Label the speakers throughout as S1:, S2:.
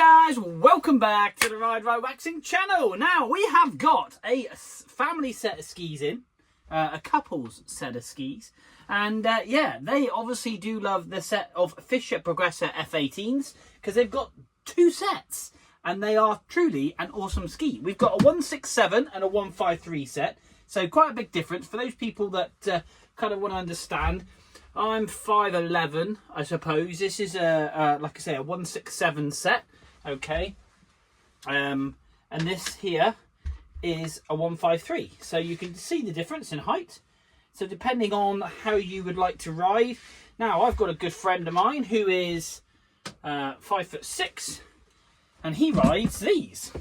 S1: guys, welcome back to the Ride Waxing channel. Now we have got a family set of skis in, a couple's set of skis, and yeah, they obviously do love the set of Fischer progressor F18s because they've got two sets and they are truly an awesome ski. We've got a 167 and a 153 set, so quite a big difference for those people that kind of want to understand. I'm 5'11", I suppose. This is like I say, a 167 set, okay. And this here is a 153. So you can see the difference in height. So depending on how you would like to ride. Now I've got a good friend of mine who is 5'6", and he rides these.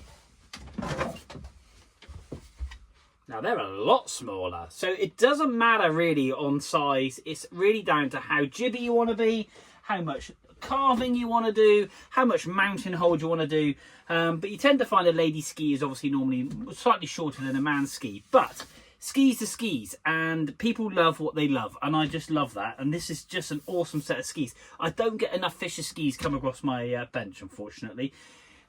S1: Now they're a lot smaller, so it doesn't matter really on size. It's really down to how jibby you want to be, how much carving you want to do, how much mountain hold you want to do. But you tend to find a lady ski is obviously normally slightly shorter than a man's ski. But skis are skis, and people love what they love, and I just love that. And this is just an awesome set of skis. I don't get enough Fischer skis come across my bench, unfortunately.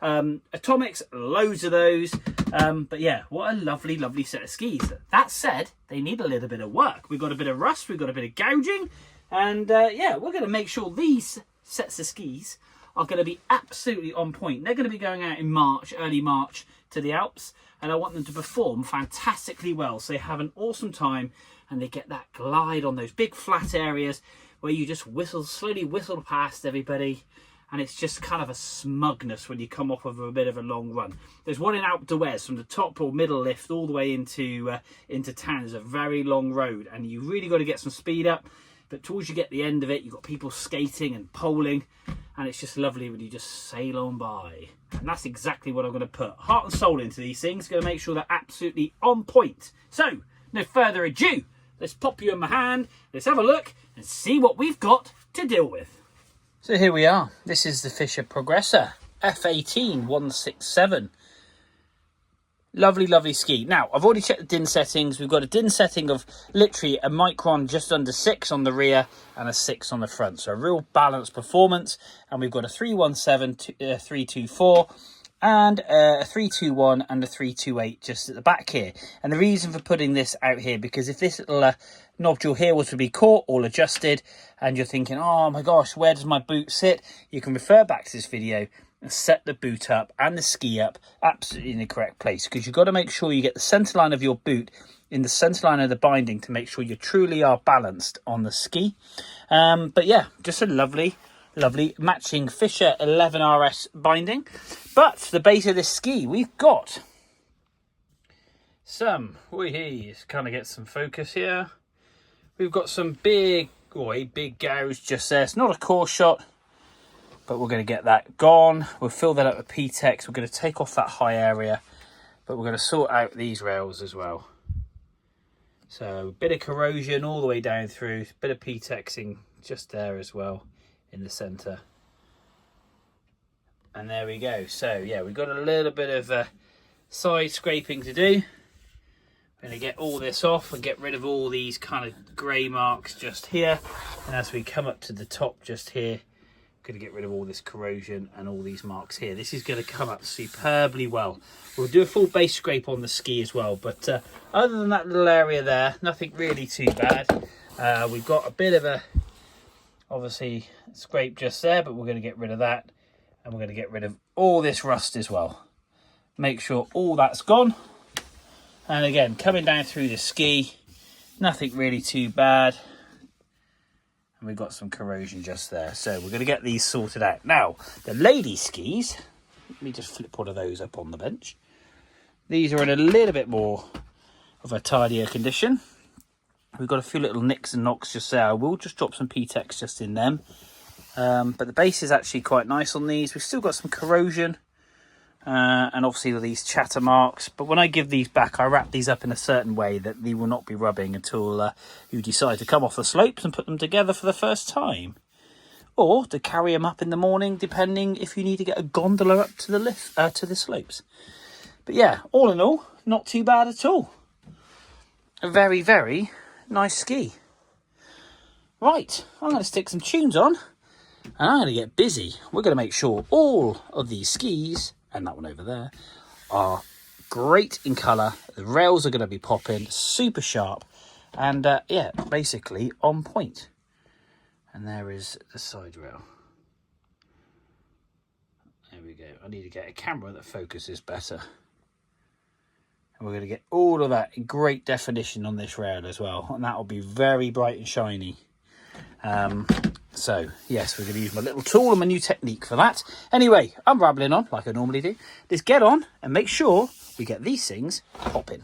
S1: Atomics, loads of those, but yeah, what a lovely set of skis. That said, they need a little bit of work. We've got a bit of rust, we've got a bit of gouging, and yeah, we're going to make sure these sets of skis are going to be absolutely on point. They're going to be going out in March, early March, to the Alps, and I want them to perform fantastically well, so they have an awesome time and they get that glide on those big flat areas where you just slowly whistle past everybody. And it's just kind of a smugness when you come off of a bit of a long run. There's one in Alpe d'Huez from the top or middle lift all the way into town. There's a very long road, and you really got to get some speed up. But towards you get the end of it, you've got people skating and poling, and it's just lovely when you just sail on by. And that's exactly what I'm going to put heart and soul into these things. Going to make sure they're absolutely on point. So, no further ado, let's pop you in my hand. Let's have a look and see what we've got to deal with. So here we are. This is the Fischer Progressor F18 167. Lovely ski. Now, I've already checked the DIN settings. We've got a DIN setting of literally a micron just under 6 on the rear and a 6 on the front. So a real balanced performance. And we've got a 317, 324 and a 321 and a 328 just at the back here. And the reason for putting this out here, because if this little nodule here was to be caught, all adjusted, and you're thinking, oh my gosh, where does my boot sit? You can refer back to this video and set the boot up and the ski up absolutely in the correct place, because you've got to make sure you get the center line of your boot in the center line of the binding to make sure you truly are balanced on the ski. But yeah, just a lovely matching Fischer 11RS binding. But the base of this ski, we've got some, let's kind of get some focus here. We've got some big gouge just there. It's not a core shot, but we're going to get that gone. We'll fill that up with P-Tex. We're going to take off that high area, but we're going to sort out these rails as well. So a bit of corrosion all the way down through, a bit of P-Texing just there as well in the center. And there we go. So yeah, we've got a little bit of side scraping to do. I'm going to get all this off and get rid of all these kind of grey marks just here. And as we come up to the top just here, I'm going to get rid of all this corrosion and all these marks here. This is going to come up superbly well. We'll do a full base scrape on the ski as well. But other than that little area there, nothing really too bad. We've got a bit of a, obviously, scrape just there, but we're going to get rid of that. And we're going to get rid of all this rust as well. Make sure all that's gone. And again, coming down through the ski, nothing really too bad. And we've got some corrosion just there. So we're going to get these sorted out. Now, the lady skis, let me just flip one of those up on the bench. These are in a little bit more of a tidier condition. We've got a few little nicks and knocks just there. I will just drop some P-Tex just in them. But the base is actually quite nice on these. We've still got some corrosion. And obviously these chatter marks, but when I give these back, I wrap these up in a certain way that they will not be rubbing until you decide to come off the slopes and put them together for the first time, or to carry them up in the morning, depending if you need to get a gondola up to the lift to the slopes. But yeah, all in all, not too bad at all. A very nice ski. Right, I'm going to stick some tunes on And I'm going to get busy. We're going to make sure all of these skis, and that one over there, are great in colour. The rails are going to be popping, super sharp, and yeah, basically on point. And there is the side rail. There we go. I need to get a camera that focuses better. And we're going to get all of that in great definition on this rail as well. And that will be very bright and shiny. So, yes, we're going to use my little tool and my new technique for that. Anyway, I'm rambling on like I normally do. Let's get on and make sure we get these things popping.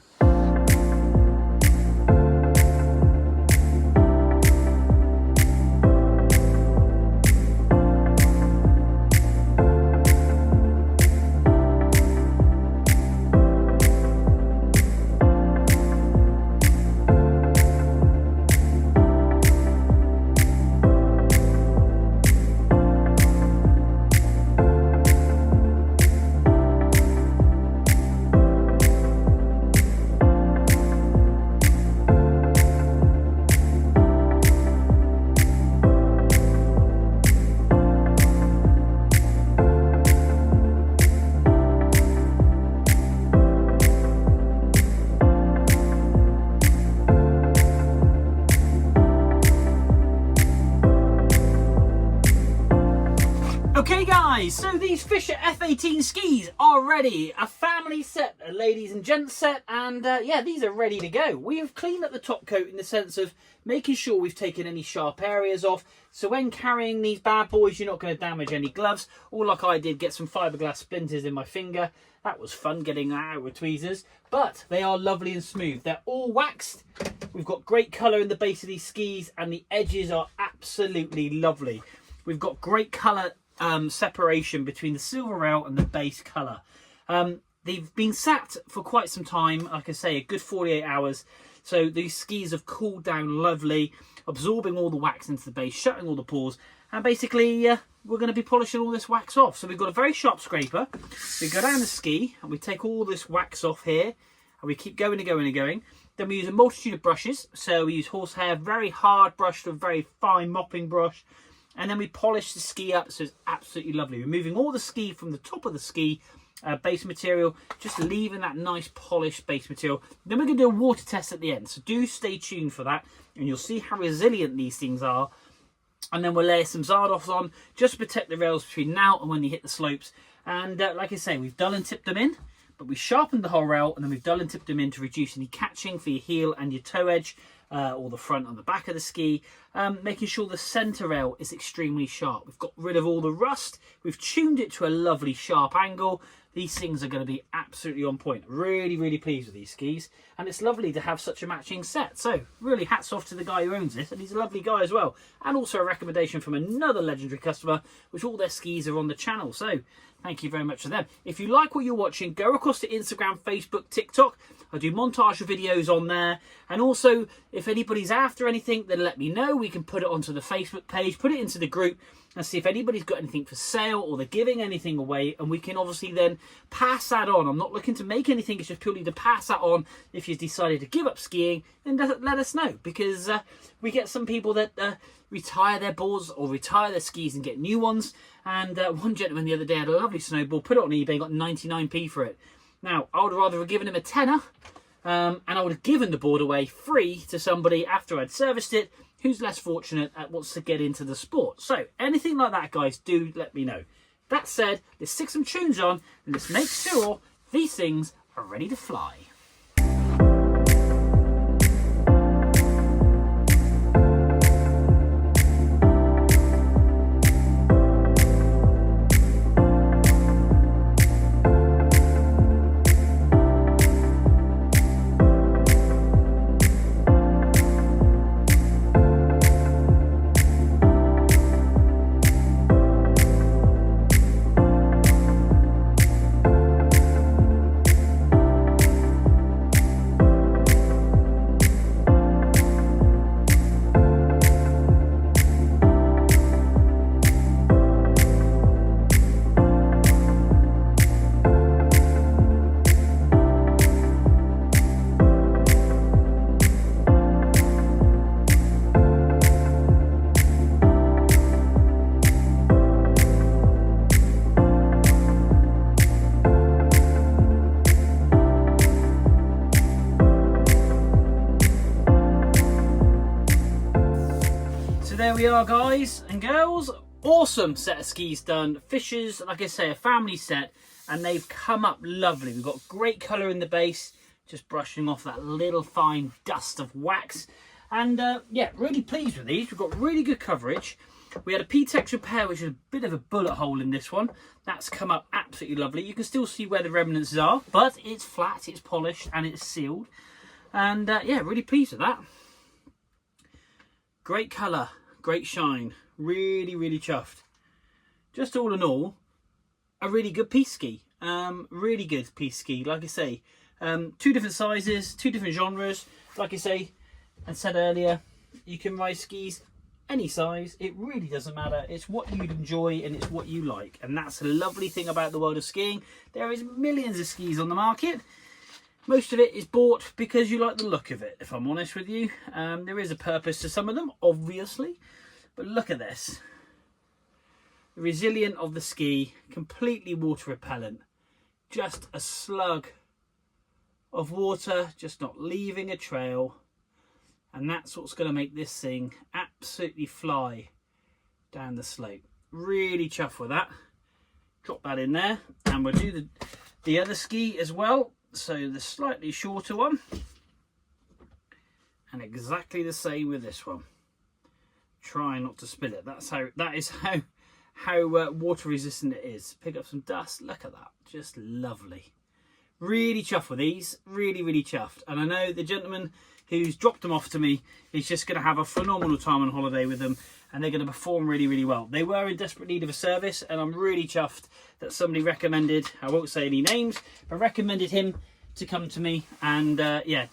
S1: Okay guys, so these Fischer F18 skis are ready. A family set, a ladies and gents set, and yeah, these are ready to go. We have cleaned up the top coat in the sense of making sure we've taken any sharp areas off. So when carrying these bad boys, you're not going to damage any gloves. Or like I did, get some fiberglass splinters in my finger. That was fun getting that out with tweezers. But they are lovely and smooth. They're all waxed. We've got great colour in the base of these skis, and the edges are absolutely lovely. We've got great colour separation between the silver rail and the base colour. They've been sat for quite some time, like I say, a good 48 hours. So these skis have cooled down lovely, absorbing all the wax into the base, shutting all the pores, and basically we're going to be polishing all this wax off. So we've got a very sharp scraper. We go down the ski and we take all this wax off here, and we keep going and going and going. Then we use a multitude of brushes. So we use horsehair, very hard brush to a very fine mopping brush. And then we polish the ski up, so it's absolutely lovely. Removing all the ski from the top of the ski base material, just leaving that nice polished base material. Then we're going to do a water test at the end, so do stay tuned for that, and you'll see how resilient these things are. And then we'll layer some Zardoz on, just to protect the rails between now and when you hit the slopes. And like I say, we've dull and tipped them in, but we sharpened the whole rail, and then we've dull and tipped them in to reduce any catching for your heel and your toe edge. Or the front and the back of the ski, making sure the centre rail is extremely sharp. We've got rid of all the rust, we've tuned it to a lovely sharp angle. These things are going to be absolutely on point. Really, really pleased with these skis, and it's lovely to have such a matching set. So really hats off to the guy who owns this, and he's a lovely guy as well. And also a recommendation from another legendary customer, which all their skis are on the channel. So thank you very much to them. If you like what you're watching, go across to Instagram, Facebook, TikTok. I do montage of videos on there. And also, if anybody's after anything, then let me know. We can put it onto the Facebook page, put it into the group, and see if anybody's got anything for sale or they're giving anything away. And we can obviously then pass that on. I'm not looking to make anything. It's just purely to pass that on. If you've decided to give up skiing, then let us know. Because we get some people that retire their boards or retire their skis and get new ones. And one gentleman the other day had a lovely snowboard, put it on eBay, got 99p for it. Now, I would rather have given him a tenner, and I would have given the board away free to somebody after I'd serviced it, who's less fortunate and wants to get into the sport. So, anything like that, guys, do let me know. That said, let's stick some tunes on, and let's make sure these things are ready to fly. we are, guys and girls. Awesome set of skis done. Fischer's, like I say, a family set, and they've come up lovely. We've got great colour in the base, just brushing off that little fine dust of wax. And yeah, really pleased with these. We've got really good coverage. We had a P-Tex repair, which is a bit of a bullet hole in this one. That's come up absolutely lovely. You can still see where the remnants are, but it's flat, it's polished, and it's sealed. And yeah, really pleased with that. Great colour, great shine. Really, really chuffed. Just all in all, a really good piece ski. Really good piece ski. Like I say, 2 different sizes, 2 different genres. Like I say, and said earlier, you can ride skis any size. It really doesn't matter. It's what you'd enjoy and it's what you like. And that's a lovely thing about the world of skiing. There is millions of skis on the market. Most of it is bought because you like the look of it, if I'm honest with you. There is a purpose to some of them, obviously. But look at this. The resilient of the ski, completely water repellent. Just a slug of water, just not leaving a trail. And that's what's going to make this thing absolutely fly down the slope. Really chuffed with that. Drop that in there. And we'll do the other ski as well. So the slightly shorter one. And exactly the same with this one. Try not to spill it. That is how water resistant it is. Pick up some dust. Look at that. Just lovely. Really chuffed with these. Really, really chuffed. And I know the gentleman who's dropped them off to me is just going to have a phenomenal time on holiday with them, and they're going to perform really, really well. They were in desperate need of a service, and I'm really chuffed that somebody recommended, I won't say any names, but recommended him to come to me. And yeah,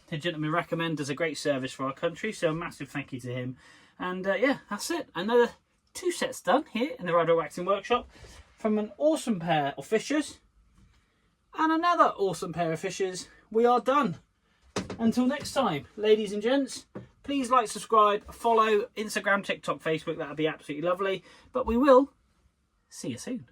S1: the gentleman recommend does a great service for our country, so a massive thank you to him. And yeah, that's it. Another 2 sets done here in the Rider Waxing Workshop from an awesome pair of Fischers and another awesome pair of Fischers. We are done. Until next time, ladies and gents, please like, subscribe, follow Instagram, TikTok, Facebook. That would be absolutely lovely. But we will see you soon.